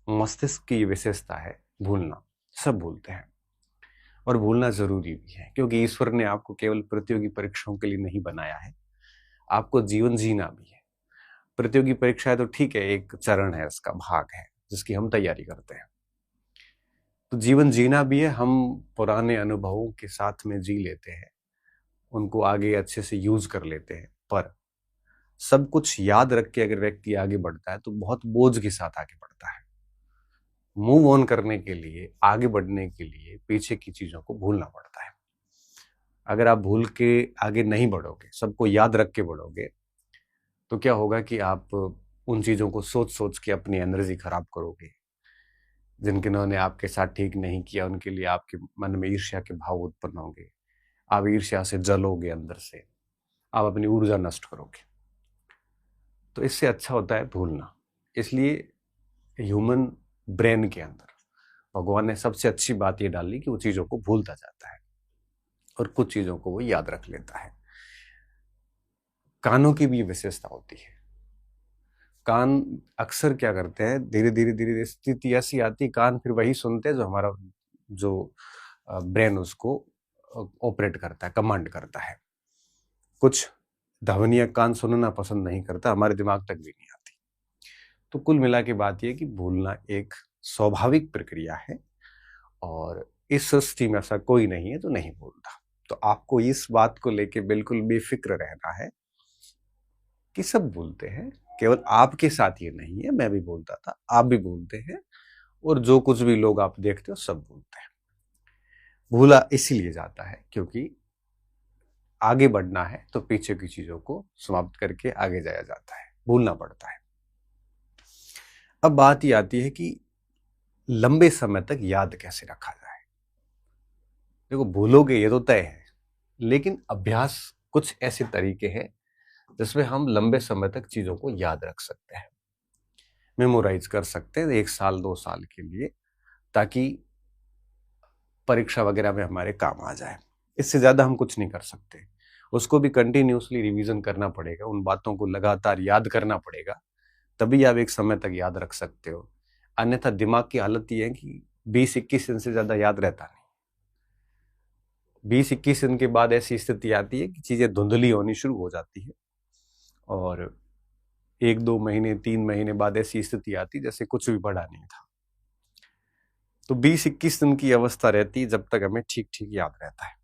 मस्तिष्क की विशेषता है भूलना। सब भूलते हैं और भूलना जरूरी भी है, क्योंकि ईश्वर ने आपको केवल प्रतियोगी परीक्षाओं के लिए नहीं बनाया है, आपको जीवन जीना भी है। प्रतियोगी परीक्षा है तो ठीक है, एक चरण है, उसका भाग है जिसकी हम तैयारी करते हैं। तो जीवन जीना भी है, हम पुराने अनुभवों के साथ में जी लेते हैं, उनको आगे अच्छे से यूज कर लेते हैं। पर सब कुछ याद रख के अगर व्यक्ति आगे बढ़ता है तो बहुत बोझ के साथ आगे बढ़ता है। मूव ऑन करने के लिए, आगे बढ़ने के लिए पीछे की चीजों को भूलना पड़ता है। अगर आप भूल के आगे नहीं बढ़ोगे, सबको याद रख के बढ़ोगे, तो क्या होगा कि आप उन चीजों को सोच सोच के अपनी एनर्जी खराब करोगे। जिन्होंने आपके साथ ठीक नहीं किया उनके लिए आपके मन में ईर्ष्या के भाव उत्पन्न होंगे, आप ईर्ष्या से जलोगे, अंदर से आप अपनी ऊर्जा नष्ट करोगे। तो इससे अच्छा होता है भूलना। इसलिए ह्यूमन ब्रेन के अंदर भगवान ने सबसे अच्छी बात ये डाली कि वो चीजों को भूलता जाता है और कुछ चीजों को वो याद रख लेता है। कानों की भी विशेषता होती है। कान अक्सर क्या करते हैं, धीरे धीरे धीरे स्थिति ऐसी आती, कान फिर वही सुनते हैं जो हमारा जो ब्रेन उसको ऑपरेट करता है, कमांड करता है। कुछ ध्वनियां कान सुनना पसंद नहीं करता, हमारे दिमाग तक भी नहीं आती। तो कुल मिला के बात यह कि भूलना एक स्वाभाविक प्रक्रिया है और इस सृष्टि में ऐसा कोई नहीं है जो नहीं भूलता। तो आपको इस बात को लेके बिल्कुल बेफिक्र रहना है कि सब भूलते हैं, केवल आपके साथ ये नहीं है, मैं भी भूलता था, आप भी भूलते हैं, और जो कुछ भी लोग आप देखते हो सब भूलते हैं। भूला इसीलिए जाता है क्योंकि आगे बढ़ना है तो पीछे की चीजों को समाप्त करके आगे जाया जाता है, भूलना पड़ता है। अब बात ये आती है कि लंबे समय तक याद कैसे रखा जाए। देखो, भूलोगे ये तो तय है, लेकिन अभ्यास कुछ ऐसे तरीके हैं जिसमें हम लंबे समय तक चीजों को याद रख सकते हैं, मेमोराइज कर सकते हैं 1 साल 2 साल के लिए, ताकि परीक्षा वगैरह में हमारे काम आ जाए। इससे ज्यादा हम कुछ नहीं कर सकते। उसको भी कंटिन्यूसली रिवीजन करना पड़ेगा, उन बातों को लगातार याद करना पड़ेगा, तभी आप एक समय तक याद रख सकते हो। अन्यथा दिमाग की हालत ये है कि 20-21 दिन से ज्यादा याद रहता नहीं। 20-21 दिन के बाद ऐसी स्थिति आती है कि चीजें धुंधली होनी शुरू हो जाती है, और 1-2 महीने 3 महीने बाद ऐसी स्थिति आती जैसे कुछ भी पढ़ा नहीं था। तो 20-21 दिन की अवस्था रहती है जब तक हमें ठीक ठीक याद रहता है।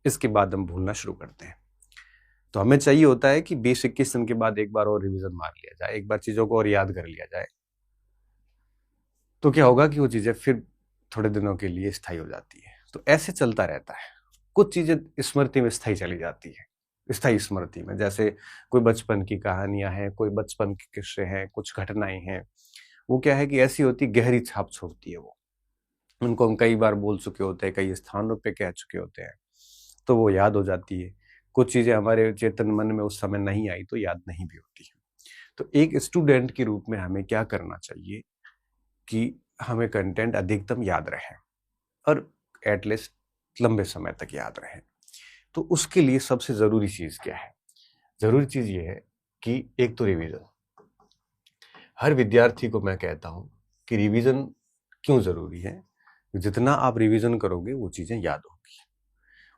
इसके बाद हम भूलना शुरू करते हैं। तो हमें चाहिए होता है कि 20-21 दिन के बाद एक बार और रिवीजन मार लिया जाए, एक बार चीजों को और याद कर लिया जाए। तो क्या होगा कि वो चीजें फिर थोड़े दिनों के लिए स्थायी हो जाती है। तो ऐसे चलता रहता है। कुछ चीजें स्मृति में स्थायी चली जाती है, स्थायी स्मृति में, जैसे कोई बचपन की कहानियां हैं, कोई बचपन के किस्से हैं, कुछ घटनाएं हैं। वो क्या है कि ऐसी होती, गहरी छाप छोड़ती है वो। उनको हम कई बार बोल चुके होते हैं, कई स्थानों पे कह चुके होते हैं, तो वो याद हो जाती है। कुछ चीजें हमारे चेतन मन में उस समय नहीं आई तो याद नहीं भी होती है। तो एक स्टूडेंट के रूप में हमें क्या करना चाहिए कि हमें कंटेंट अधिकतम याद रहे और एटलीस्ट लंबे समय तक याद रहे। तो उसके लिए सबसे जरूरी चीज क्या है? जरूरी चीज ये है कि एक तो रिवीजन। हर विद्यार्थी को मैं कहता हूं कि रिवीजन क्यों जरूरी है। जितना आप रिवीजन करोगे वो चीजें याद होगी,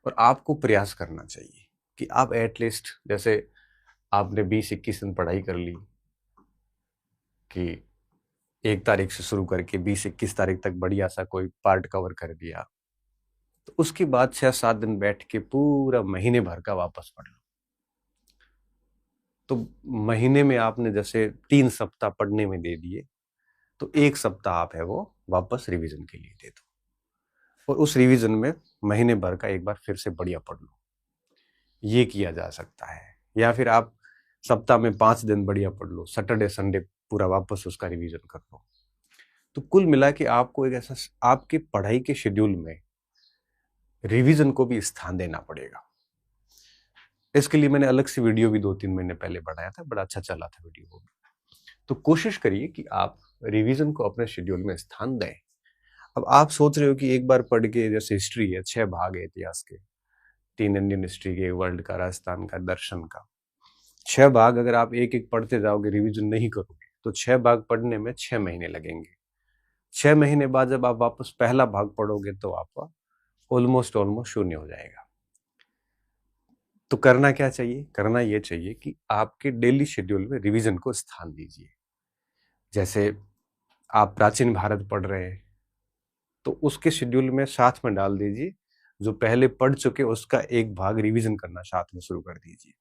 और आपको प्रयास करना चाहिए कि आप एटलीस्ट, जैसे आपने 20-21 दिन पढ़ाई कर ली कि 1 तारीख से शुरू करके 20-21 तारीख तक बढ़िया सा कोई पार्ट कवर कर दिया, तो उसके बाद 6-7 दिन बैठ के पूरा महीने भर का वापस पढ़ लो। तो महीने में आपने जैसे 3 सप्ताह पढ़ने में दे दिए, तो 1 सप्ताह आप है वो वापस रिवीजन के लिए दे दो, और उस रिवीजन में महीने भर का एक बार फिर से बढ़िया पढ़ लो। ये किया जा सकता है। या फिर आप सप्ताह में 5 दिन बढ़िया पढ़ लो, सैटरडे संडे पूरा वापस उसका रिवीजन कर लो। तो कुल मिला के आपको एक ऐसा, आपके पढ़ाई के शेड्यूल में रिवीजन को भी स्थान देना पड़ेगा। इसके लिए मैंने अलग से वीडियो भी 2-3 महीने पहले बनाया था, बड़ा अच्छा चला था वीडियो वो भी। तो कोशिश करिए कि आप रिवीजन को अपने शेड्यूल में स्थान दें। अब आप सोच रहे हो कि एक बार पढ़ के, जैसे हिस्ट्री है, 6 भाग है इतिहास के, 3 इंडियन हिस्ट्री के, वर्ल्ड का, राजस्थान का, दर्शन का, 6 भाग अगर आप एक एक पढ़ते जाओगे, रिवीजन नहीं करोगे, तो 6 भाग पढ़ने में 6 महीने लगेंगे। 6 महीने बाद जब आप वापस पहला भाग पढ़ोगे तो आपका ऑलमोस्ट शून्य हो जाएगा। तो करना क्या चाहिए? करना ये चाहिए कि आपके डेली शेड्यूल में रिवीजन को स्थान दीजिए। जैसे आप प्राचीन भारत पढ़ रहे हैं तो उसके शेड्यूल में साथ में डाल दीजिए, जो पहले पढ़ चुके उसका एक भाग रिवीजन करना साथ में शुरू कर दीजिए।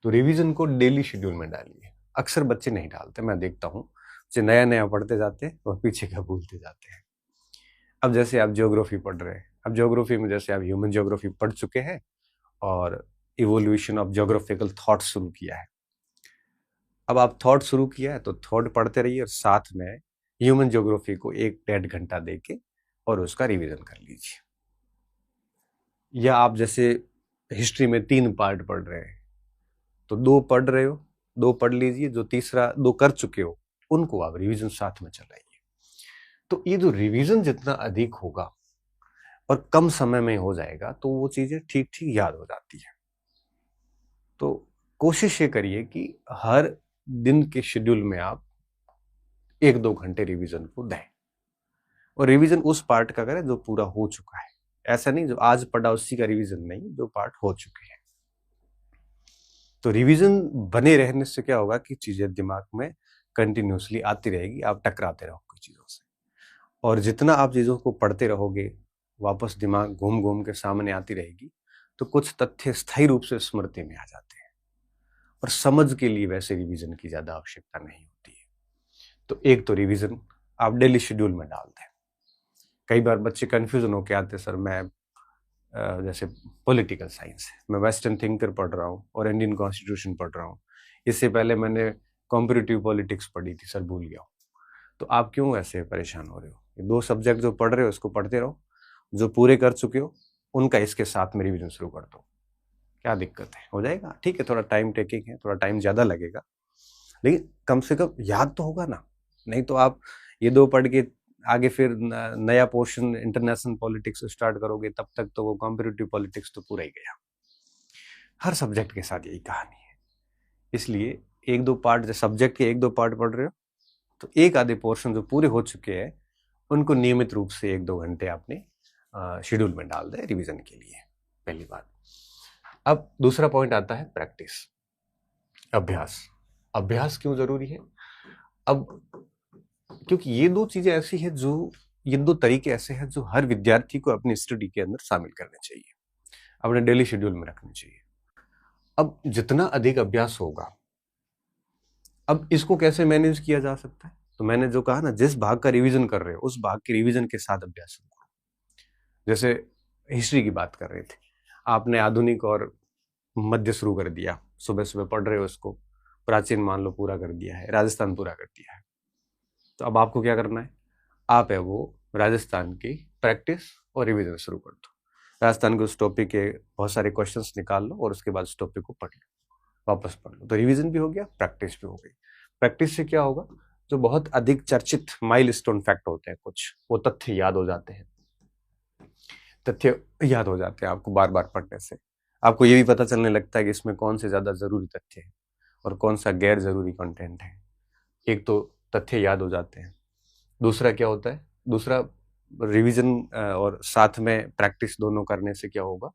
तो रिवीजन को डेली शेड्यूल में डालिए। अक्सर बच्चे नहीं डालते, मैं देखता हूँ जो नया नया पढ़ते जाते हैं और पीछे का भूलते जाते हैं। अब जैसे आप ज्योग्राफी पढ़ रहे हैं, अब ज्योग्राफी में जैसे आप ह्यूमन ज्योग्राफी पढ़ चुके हैं और इवोल्यूशन ऑफ ज्योग्राफिकल थॉट शुरू किया है। अब आप थॉट शुरू किया है तो थॉट पढ़ते रहिए और साथ में ह्यूमन ज्योग्राफी को 1-1.5 घंटा देके और उसका रिवीजन कर लीजिए। या आप जैसे हिस्ट्री में 3 पार्ट पढ़ रहे हैं तो 2 पढ़ रहे हो, 2 पढ़ लीजिए, जो तीसरा 2 कर चुके हो उनको आप रिवीजन साथ में चलाइए। तो ये जो रिवीजन जितना अधिक होगा और कम समय में हो जाएगा तो वो चीजें ठीक ठीक याद हो जाती है। तो कोशिश ये करिए कि हर दिन के शेड्यूल में आप 1-2 घंटे रिवीजन को दें, और रिवीजन उस पार्ट का करें जो पूरा हो चुका है। ऐसा नहीं जो आज पढ़ा उसी का रिवीजन नहीं, जो पार्ट हो चुके हैं। तो रिवीजन बने रहने से क्या होगा कि चीजें दिमाग में कंटिन्यूसली आती रहेगी, आप टकराते रहोगे चीजों से, और जितना आप चीजों को पढ़ते रहोगे वापस दिमाग घूम घूम के सामने आती रहेगी, तो कुछ तथ्य स्थायी रूप से स्मृति में आ जाते हैं, और समझ के लिए वैसे रिवीजन की ज्यादा आवश्यकता नहीं होती है। तो एक तो रिवीजन आप डेली शेड्यूल में डाल दें। कई बार बच्चे कंफ्यूजन होके आते, सर मैं जैसे पॉलिटिकल साइंस है, मैं वेस्टर्न थिंकर पढ़ रहा हूँ और इंडियन कॉन्स्टिट्यूशन पढ़ रहा हूँ, इससे पहले मैंने कॉम्पिटिटिव पॉलिटिक्स पढ़ी थी, सर भूल गया हूँ। तो आप क्यों ऐसे परेशान हो रहे हो? ये 2 सब्जेक्ट जो पढ़ रहे हो उसको पढ़ते रहो, जो पूरे कर चुके हो उनका इसके साथ में रिवीजन शुरू कर दो। क्या दिक्कत है? हो जाएगा। ठीक है, थोड़ा टाइम टेकिंग है, थोड़ा टाइम ज्यादा लगेगा, लेकिन कम से कम याद तो होगा ना। नहीं तो आप ये 2 पढ़ के आगे फिर नया पोर्शन इंटरनेशनल पॉलिटिक्स स्टार्ट करोगे, तब तक तो वो कॉम्पिटिटिव पॉलिटिक्स तो पूरा ही गया। हर सब्जेक्ट के साथ यही कहानी है। इसलिए 1-2 पार्ट, जो सब्जेक्ट के 1-2 पार्ट पढ़ रहे हो तो एक आधे पोर्शन जो पूरे हो चुके हैं उनको नियमित रूप से 1-2 घंटे आपने शेड्यूल में डाल दे रिवीजन के लिए, पहली बात। अब दूसरा पॉइंट आता है प्रैक्टिस, अभ्यास। अभ्यास क्यों जरूरी है? अब क्योंकि ये 2 चीजें ऐसी है जो, ये 2 तरीके ऐसे हैं जो हर विद्यार्थी को अपनी स्टडी के अंदर शामिल करने चाहिए, अपने डेली शेड्यूल में रखने चाहिए। अब जितना अधिक अभ्यास होगा, अब इसको कैसे मैनेज किया जा सकता है? तो मैंने जो कहा ना, जिस भाग का रिवीजन कर रहे हो उस भाग के रिवीजन के साथ अभ्यास शुरू करो। जैसे हिस्ट्री की बात कर रहे थे, आपने आधुनिक और मध्य शुरू कर दिया, सुबह सुबह पढ़ रहे हो उसको, प्राचीन मान लो पूरा कर दिया है, राजस्थान पूरा कर दिया है, तो अब आपको क्या करना है? आप है वो राजस्थान की प्रैक्टिस और रिवीजन शुरू कर दो। राजस्थान के उस टॉपिक के बहुत सारे क्वेश्चंस निकाल लो और उसके बाद उस टॉपिक को पढ़ लो, वापस पढ़ लो। तो रिवीजन भी हो गया, प्रैक्टिस भी हो गई। प्रैक्टिस से क्या होगा? जो बहुत अधिक चर्चित माइलस्टोन फैक्ट होते हैं कुछ, वो तथ्य याद हो जाते हैं। तथ्य याद हो जाते हैं आपको बार बार पढ़ने से। आपको ये भी पता चलने लगता है कि इसमें कौन से ज्यादा जरूरी तथ्य है और कौन सा गैर जरूरी कंटेंट है। एक तो तथ्य याद हो जाते हैं, दूसरा क्या होता है, दूसरा रिवीजन और साथ में प्रैक्टिस दोनों करने से क्या होगा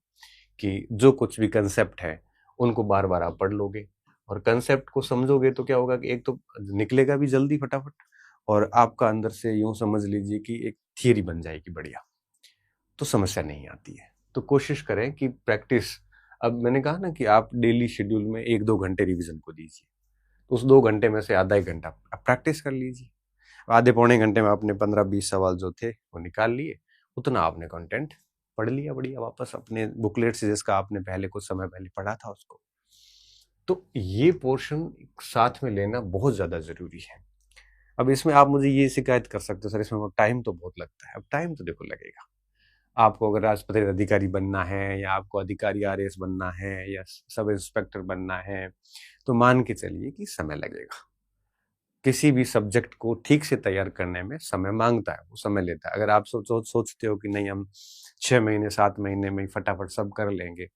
कि जो कुछ भी कंसेप्ट है उनको बार बार आप पढ़ लोगे, और कंसेप्ट को समझोगे तो क्या होगा कि एक तो निकलेगा भी जल्दी फटाफट, और आपका अंदर से यूं समझ लीजिए कि एक थियरी बन जाएगी बढ़िया, तो समस्या नहीं आती है। तो कोशिश करें कि प्रैक्टिस, अब मैंने कहा ना कि आप डेली शेड्यूल में 1-2 घंटे रिवीजन को दीजिए, तो उस 2 घंटे में से आधा 1 घंटा आप प्रैक्टिस कर लीजिए। आधे पौने घंटे में आपने 15-20 सवाल जो थे वो निकाल लिए, उतना आपने कंटेंट पढ़ लिया बढ़िया, वापस अपने बुकलेट से जिसका आपने पहले कुछ समय पहले पढ़ा था उसको। तो ये पोर्शन साथ में लेना बहुत ज्यादा जरूरी है। अब इसमें आप मुझे ये शिकायत कर सकते हो, सर इसमें टाइम तो बहुत लगता है। अब टाइम तो देखो लगेगा, आपको अगर राष्ट्रपति अधिकारी बनना है, या आपको अधिकारी आरएएस बनना है, या सब इंस्पेक्टर बनना है, तो मान के चलिए कि समय लगेगा। किसी भी सब्जेक्ट को ठीक से तैयार करने में समय मांगता है, वो समय लेता है। अगर आप सोचते हो कि नहीं हम 6 महीने 7 महीने में फटाफट सब कर लेंगे,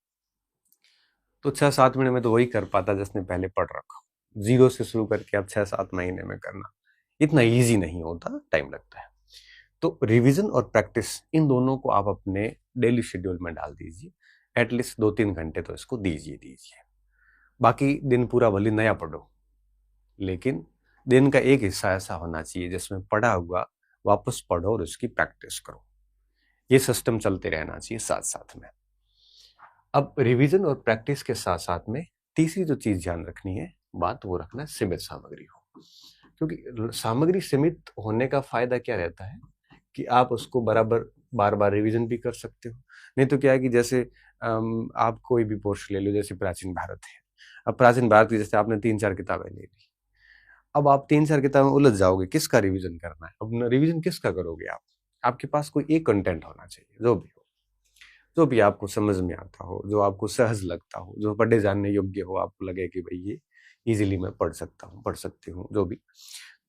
तो 6-7 महीने में तो वही कर पाता जिसने पहले पढ़ रखा। 0 से शुरू करके आप 6-7 महीने में करना, इतना इजी नहीं होता, टाइम लगता है। तो रिवीजन और प्रैक्टिस इन दोनों को आप अपने डेली शेड्यूल में डाल दीजिए। एटलीस्ट 2-3 घंटे तो इसको दीजिए। बाकी दिन पूरा भले नया पढ़ो, लेकिन दिन का एक हिस्सा ऐसा होना चाहिए जिसमें पढ़ा हुआ वापस पढ़ो और उसकी प्रैक्टिस करो। ये सिस्टम चलते रहना चाहिए साथ साथ में। अब रिवीजन और प्रैक्टिस के साथ साथ में तीसरी जो चीज ध्यान रखनी है बात, वो रखना सीमित सामग्री हो। क्योंकि सामग्री सीमित होने का फायदा क्या रहता है कि आप उसको बराबर बार बार रिवीजन भी कर सकते हो। नहीं तो क्या है कि जैसे आप कोई भी पोर्शन ले लो, जैसे प्राचीन भारत है। अब प्राचीन भारत की जैसे आपने 3-4 किताबें ले ली, अब आप 3-4 किताबें उलझ जाओगे, किसका रिवीजन करना है? अब रिवीजन किसका करोगे आप? आपके पास कोई एक कंटेंट होना चाहिए, जो भी हो, जो भी आपको समझ में आता हो, जो आपको सहज लगता हो, जो पढ़े जाने योग्य हो, आपको लगे कि भाई ये इजीली मैं पढ़ सकता हूँ, पढ़ सकती हूँ, जो भी।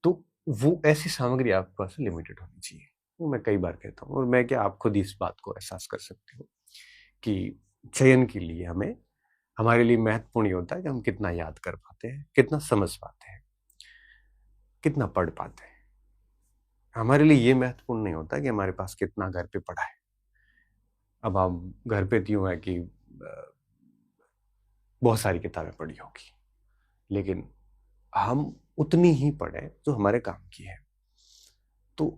तो वो ऐसी सामग्री आपके पास लिमिटेड होनी चाहिए। वो मैं कई बार कहता हूँ, और मैं क्या, आप खुद इस बात को एहसास कर सकते हो कि चयन के लिए हमें, हमारे लिए महत्वपूर्ण ये होता है कि हम कितना याद कर पाते हैं, कितना समझ पाते हैं, कितना पढ़ पाते हैं। हमारे लिए ये महत्वपूर्ण नहीं होता कि हमारे पास कितना घर पे पढ़ा है। अब आप घर पे यूं है कि बहुत सारी किताबें पढ़ी होगी, लेकिन हम उतनी ही पढ़े जो हमारे काम की है। तो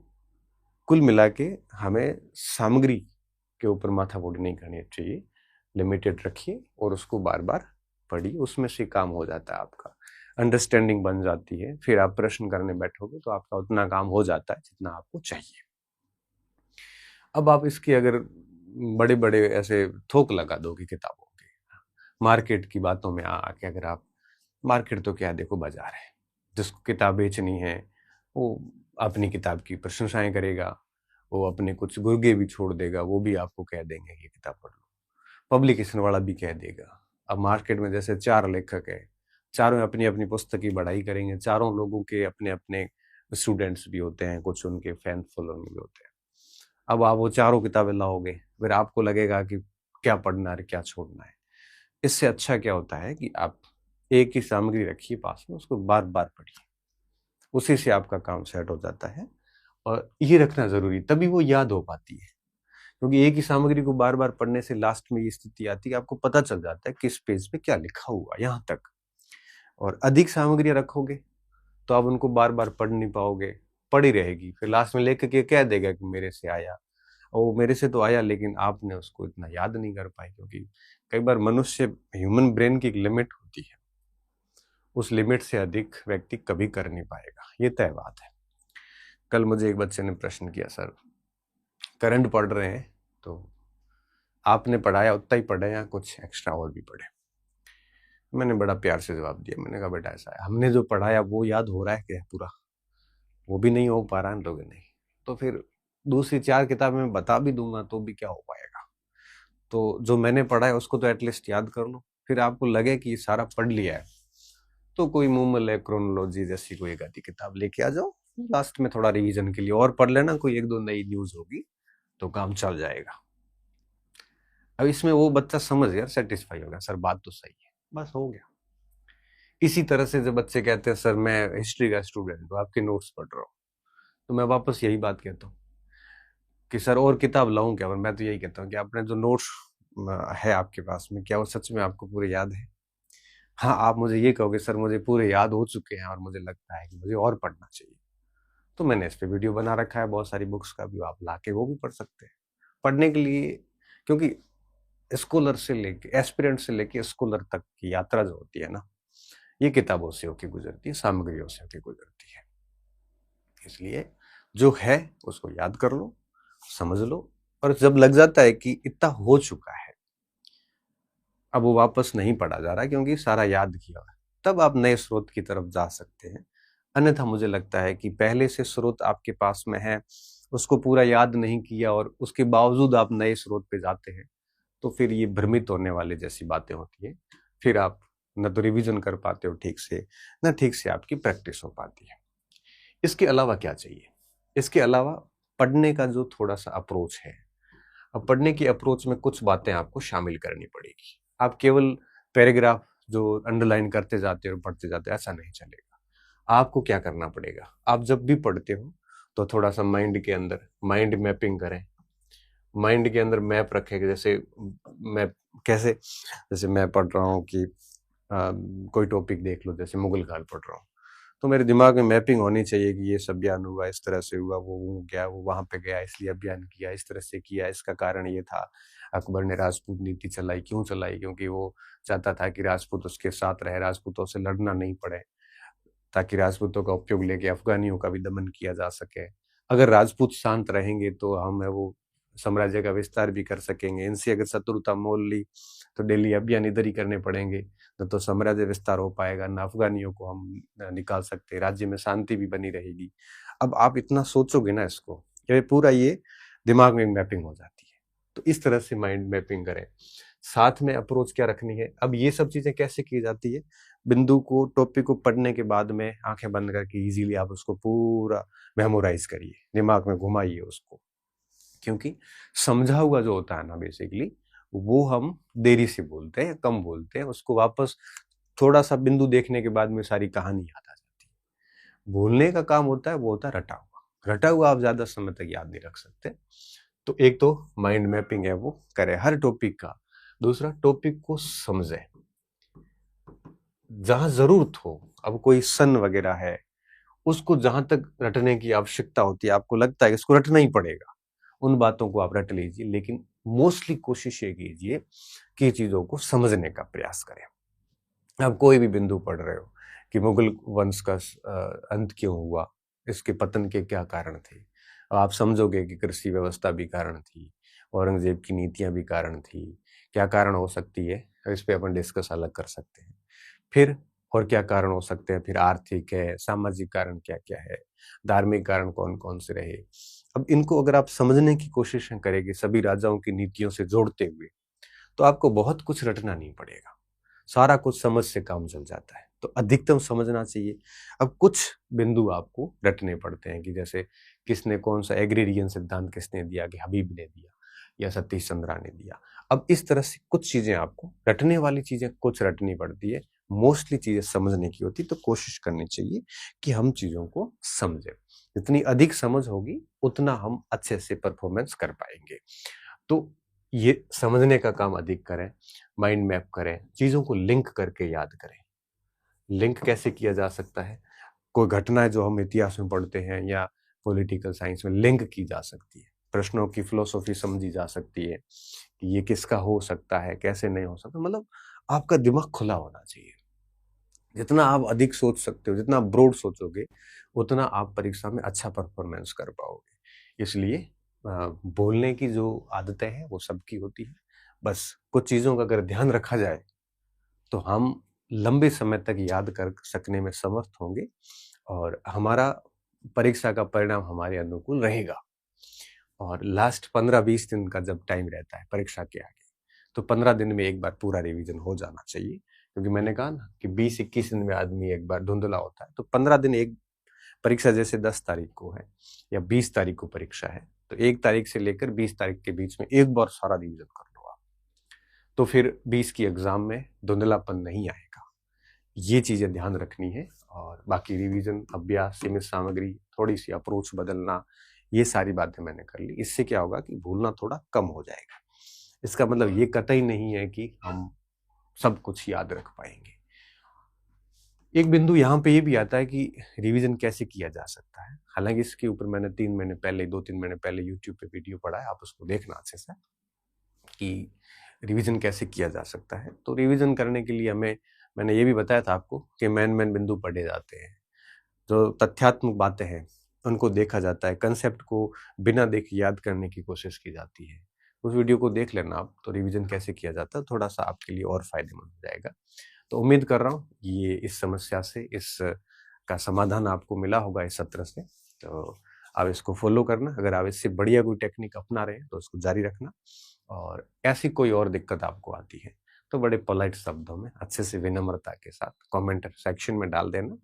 कुल मिला के हमें सामग्री के ऊपर माथाफोड़ी नहीं करनी चाहिए। लिमिटेड रखिए और उसको बार बार पढ़िए, उसमें से काम हो जाता है आपका, अंडरस्टैंडिंग बन जाती है। फिर आप प्रश्न करने बैठोगे तो आपका उतना काम हो जाता है जितना आपको चाहिए। अब आप इसकी अगर बड़े बड़े ऐसे थोक लगा दोगे किताबों के, मार्केट की बातों में आके, अगर आप, मार्केट तो क्या, देखो बाजार है, जिसको किताब बेचनी है वो अपनी किताब की प्रशंसाएं करेगा, वो अपने कुछ गुर्गे भी छोड़ देगा, वो भी आपको कह देंगे ये किताब पढ़ लो। पब्लिकेशन वाला भी कह देगा। अब मार्केट में जैसे 4 लेखक है, चारों अपनी अपनी पुस्तक की बढ़ाई करेंगे, चारों लोगों के अपने अपने स्टूडेंट्स भी होते हैं, कुछ उनके फैन फॉलोइंग भी होते हैं। अब आप वो चारों किताबें लाओगे, फिर आपको लगेगा कि क्या पढ़ना है, क्या छोड़ना है। इससे अच्छा क्या होता है कि आप एक ही सामग्री रखिए पास में, उसको बार बार पढ़िए, उसी से आपका काम सेट हो जाता है। और ये रखना जरूरी, तभी वो याद हो पाती है। क्योंकि एक ही सामग्री को बार बार पढ़ने से लास्ट में ये स्थिति आती है, आपको पता चल जाता है किस पेज पे क्या लिखा हुआ, यहाँ तक। और अधिक सामग्री रखोगे तो आप उनको बार बार पढ़ नहीं पाओगे, पड़ी रहेगी, फिर लास्ट में लेकर के कह देगा कि मेरे से आया, और वो मेरे से तो आया लेकिन आपने उसको इतना याद नहीं कर पाई। क्योंकि कई बार मनुष्य, ह्यूमन ब्रेन की एक लिमिट होती है, उस लिमिट से अधिक व्यक्ति कभी कर नहीं पाएगा, ये तय बात है। कल मुझे एक बच्चे ने प्रश्न किया, सर करंट पढ़ रहे हैं तो आपने पढ़ाया उतना ही पढ़े या कुछ एक्स्ट्रा और भी पढ़े? मैंने बड़ा प्यार से जवाब दिया, मैंने कहा बेटा ऐसा है, हमने जो पढ़ाया वो याद हो रहा है क्या पूरा? वो भी नहीं हो पा रहा है लोगों नहीं, तो फिर दूसरी 4 किताबें मैं बता भी दूंगा तो भी क्या हो पाएगा? तो जो मैंने पढ़ा है उसको तो एटलीस्ट याद कर लो। फिर आपको लगे कि सारा पढ़ लिया है तो कोई मूमल है, क्रोनोलॉजी जैसी कोई एक आधी किताब लेके आ जाओ, लास्ट में थोड़ा रिवीजन के लिए और पढ़ लेना, कोई 1-2 नई न्यूज होगी तो काम चल जाएगा। अब इसमें वो बच्चा समझ गया, सेटिस्फाई हो गया, सर बात तो सही है, बस हो गया। इसी तरह से जब बच्चे कहते हैं सर मैं हिस्ट्री का स्टूडेंट हूँ, आपके नोट्स पढ़ रहा हूँ, तो मैं वापस यही बात कहता हूँ कि सर और किताब लाऊं क्या? और मैं तो यही कहता हूँ कि आपने जो नोट्स है आपके पास में, क्या वो सच में आपको पूरे याद है? हाँ, आप मुझे ये कहोगे सर मुझे पूरे याद हो चुके हैं और मुझे लगता है कि मुझे और पढ़ना चाहिए, तो मैंने इस पे वीडियो बना रखा है बहुत सारी बुक्स का भी, आप ला के वो भी पढ़ सकते हैं पढ़ने के लिए। क्योंकि स्कॉलर से लेके, एस्पिरेंट से लेके स्कॉलर तक की यात्रा जो होती है ना, ये किताबों से होके गुजरती है, सामग्रियों से होके गुजरती है। इसलिए जो है उसको याद कर लो, समझ लो, और जब लग जाता है कि इतना हो चुका है, अब वो वापस नहीं पढ़ा जा रहा क्योंकि सारा याद किया हुआ है, तब आप नए स्रोत की तरफ जा सकते हैं। अन्यथा मुझे लगता है कि पहले से स्रोत आपके पास में है, उसको पूरा याद नहीं किया और उसके बावजूद आप नए स्रोत पे जाते हैं, तो फिर ये भ्रमित होने वाले जैसी बातें होती है। फिर आप न तो रिवीजन कर पाते हो ठीक से, न ठीक से आपकी प्रैक्टिस हो पाती है। इसके अलावा क्या चाहिए? इसके अलावा पढ़ने का जो थोड़ा सा अप्रोच है, अब पढ़ने की अप्रोच में कुछ बातें आपको शामिल करनी पड़ेगी। आप केवल पैराग्राफ जो अंडरलाइन करते जाते हो और पढ़ते जाते हो, ऐसा नहीं चलेगा। आपको क्या करना पड़ेगा, आप जब भी पढ़ते हो तो थोड़ा सा माइंड के अंदर माइंड मैपिंग करें, माइंड के अंदर मैप रखें। जैसे मैं कैसे, जैसे मैं पढ़ रहा हूँ कि कोई टॉपिक देख लो, जैसे मुगल काल पढ़ रहा हूँ, तो मेरे दिमाग में मैपिंग होनी चाहिए कि ये सब बयान हुआ, इस तरह से हुआ, वो गया, वो वहां पे गया, इसलिए अभियान किया, इस तरह से किया, इसका कारण ये था। अकबर ने राजपूत नीति चलाई, क्यों चलाई? क्योंकि वो चाहता था कि राजपूत उसके साथ रहे, राजपूतों से लड़ना नहीं पड़े, ताकि राजपूतों का उपयोग लेके अफगानियों का भी दमन किया जा सके। अगर राजपूत शांत रहेंगे तो हम है वो साम्राज्य का विस्तार भी कर सकेंगे। इनसे अगर शत्रुता मोल ली तो दिल्ली अभियान इधर ही करने पड़ेंगे, न तो साम्राज्य विस्तार हो पाएगा, न अफगानियों को हम निकाल सकते, राज्य में शांति भी बनी रहेगी। अब आप इतना सोचोगे ना इसको, ये पूरा ये दिमाग में मैपिंग हो जाती है। तो इस तरह से माइंड मैपिंग करें। साथ में अप्रोच क्या रखनी है, अब ये सब चीजें कैसे की जाती है, बिंदु को, टॉपिक को पढ़ने के बाद में आंखें बंद करके इजीली आप उसको पूरा मेमोराइज करिए, दिमाग में घुमाइए उसको। क्योंकि समझा हुआ जो होता है ना बेसिकली, वो हम देरी से बोलते हैं, कम बोलते हैं, उसको वापस थोड़ा सा बिंदु देखने के बाद में सारी कहानी याद आ जाती है। भूलने का काम होता है वो होता है रटा हुआ। रटा हुआ आप ज्यादा समय तक याद नहीं रख सकते। तो एक तो माइंड मैपिंग है वो करें हर टॉपिक का। दूसरा, टॉपिक को समझे, जहां जरूरत हो, अब कोई सन वगैरह है, उसको जहां तक रटने की आवश्यकता होती है, आपको लगता है इसको रटना ही पड़ेगा, उन बातों को आप रट लीजिए। लेकिन मोस्टली कोशिश ये कीजिए कि चीजों को समझने का प्रयास करें। आप कोई भी बिंदु पढ़ रहे हो कि मुगल वंश का अंत क्यों हुआ, इसके पतन के क्या कारण थे, आप समझोगे कि कृषि व्यवस्था भी कारण थी, औरंगजेब की नीतियां भी कारण थी, क्या कारण हो सकती है, इस पे अपन डिस्कस अलग कर सकते हैं। फिर और क्या कारण हो सकते हैं, फिर आर्थिक है, सामाजिक कारण क्या क्या है, धार्मिक कारण कौन कौन से रहे। अब इनको अगर आप समझने की कोशिश करेंगे सभी राजाओं की नीतियों से जोड़ते हुए, तो आपको बहुत कुछ रटना नहीं पड़ेगा, सारा कुछ समझ से काम चल जाता है। तो अधिकतम समझना चाहिए। अब कुछ बिंदु आपको रटने पड़ते हैं कि जैसे किसने कौन सा एग्रीरियन सिद्धांत किसने दिया, कि हबीब ने दिया या सतीश चंद्रा ने दिया। अब इस तरह से कुछ चीजें आपको रटने वाली चीजें कुछ रटनी पड़ती है, मोस्टली चीजें समझने की होती। तो कोशिश करनी चाहिए कि हम चीजों को समझें। जितनी अधिक समझ होगी उतना हम अच्छे से परफॉर्मेंस कर पाएंगे। तो ये समझने का काम अधिक करें, माइंड मैप करें, चीजों को लिंक करके याद करें। लिंक कैसे किया जा सकता है, कोई घटना है जो हम इतिहास में पढ़ते हैं या पॉलिटिकल साइंस में, लिंक की जा सकती है, प्रश्नों की फिलोसॉफी समझी जा सकती है कि ये किसका हो सकता है, कैसे नहीं हो सकता। मतलब आपका दिमाग खुला होना चाहिए। जितना आप अधिक सोच सकते हो, जितना ब्रॉड सोचोगे, उतना आप परीक्षा में अच्छा परफॉर्मेंस कर पाओगे। इसलिए बोलने की जो आदतें हैं वो सबकी होती है, बस कुछ चीजों का अगर ध्यान रखा जाए तो हम लंबे समय तक याद कर सकने में समर्थ होंगे और हमारा परीक्षा का परिणाम हमारे अनुकूल रहेगा। और लास्ट 15-20 दिन का जब टाइम रहता है परीक्षा के आगे, तो 15 दिन में एक बार पूरा रिवीजन हो जाना चाहिए। क्योंकि मैंने कहा ना कि 20-21 दिन में आदमी एक बार धुंधला होता है, तो 15 दिन, एक परीक्षा जैसे 10 तारीख को है या 20 तारीख को परीक्षा है, तो 1 तारीख से लेकर 20 तारीख के बीच में एक बार सारा रिवीजन कर लो आप, तो फिर 20 की एग्जाम में धुंधलापन नहीं आएगा। ये चीजें ध्यान रखनी है। और बाकी रिवीजन, अभ्यास, सीमित सामग्री, थोड़ी सी अप्रोच बदलना, ये सारी बातें मैंने कर ली। इससे क्या होगा कि भूलना थोड़ा कम हो जाएगा। इसका मतलब ये कतई नहीं है कि हम सब कुछ याद रख पाएंगे। एक बिंदु यहाँ पे ये भी आता है कि रिवीजन कैसे किया जा सकता है। हालांकि इसके ऊपर मैंने 3 महीने पहले, 2-3 महीने पहले यूट्यूब पे वीडियो पढ़ा है, आप उसको देखना अच्छे से कि रिवीजन कैसे किया जा सकता है। तो रिवीजन करने के लिए मैंने ये भी बताया था आपको कि मेन बिंदु पढ़े जाते हैं, जो तथ्यात्मक बातें हैं उनको देखा जाता है, कंसेप्ट को बिना देखे याद करने की कोशिश की जाती है। उस वीडियो को देख लेना आप, तो रिवीजन कैसे किया जाता है थोड़ा सा आपके लिए और फायदेमंद हो जाएगा। तो उम्मीद कर रहा हूँ ये इस समस्या से, इस का समाधान आपको मिला होगा इस सत्र से। तो आप इसको फॉलो करना। अगर आप इससे बढ़िया कोई टेक्निक अपना रहे हैं तो उसको जारी रखना। और ऐसी कोई और दिक्कत आपको आती है तो बड़े पोलाइट शब्दों में, अच्छे से, विनम्रता के साथ कमेंट सेक्शन में डाल देना।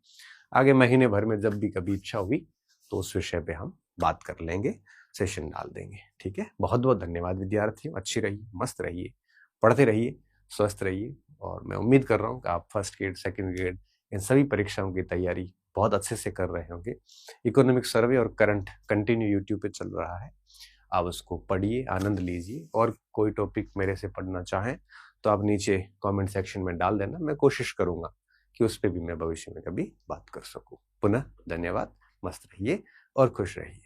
आगे महीने भर में जब भी कभी इच्छा हुई तो उस विषय पे हम बात कर लेंगे, सेशन डाल देंगे। ठीक है, बहुत बहुत धन्यवाद विद्यार्थियों। अच्छी रहिए, मस्त रहिए, पढ़ते रहिए, स्वस्थ रहिए। और मैं उम्मीद कर रहा हूँ कि आप फर्स्ट ग्रेड, सेकंड ग्रेड, इन सभी परीक्षाओं की तैयारी बहुत अच्छे से कर रहे होंगे। इकोनॉमिक सर्वे और करंट कंटिन्यू यूट्यूब पे चल रहा है, आप उसको पढ़िए, आनंद लीजिए। और कोई टॉपिक मेरे से पढ़ना चाहें तो आप नीचे कमेंट सेक्शन में डाल देना, मैं कोशिश करूंगा कि उस पर भी मैं भविष्य में कभी बात कर सकूं। पुनः धन्यवाद, मस्त रहिए और खुश रहिए।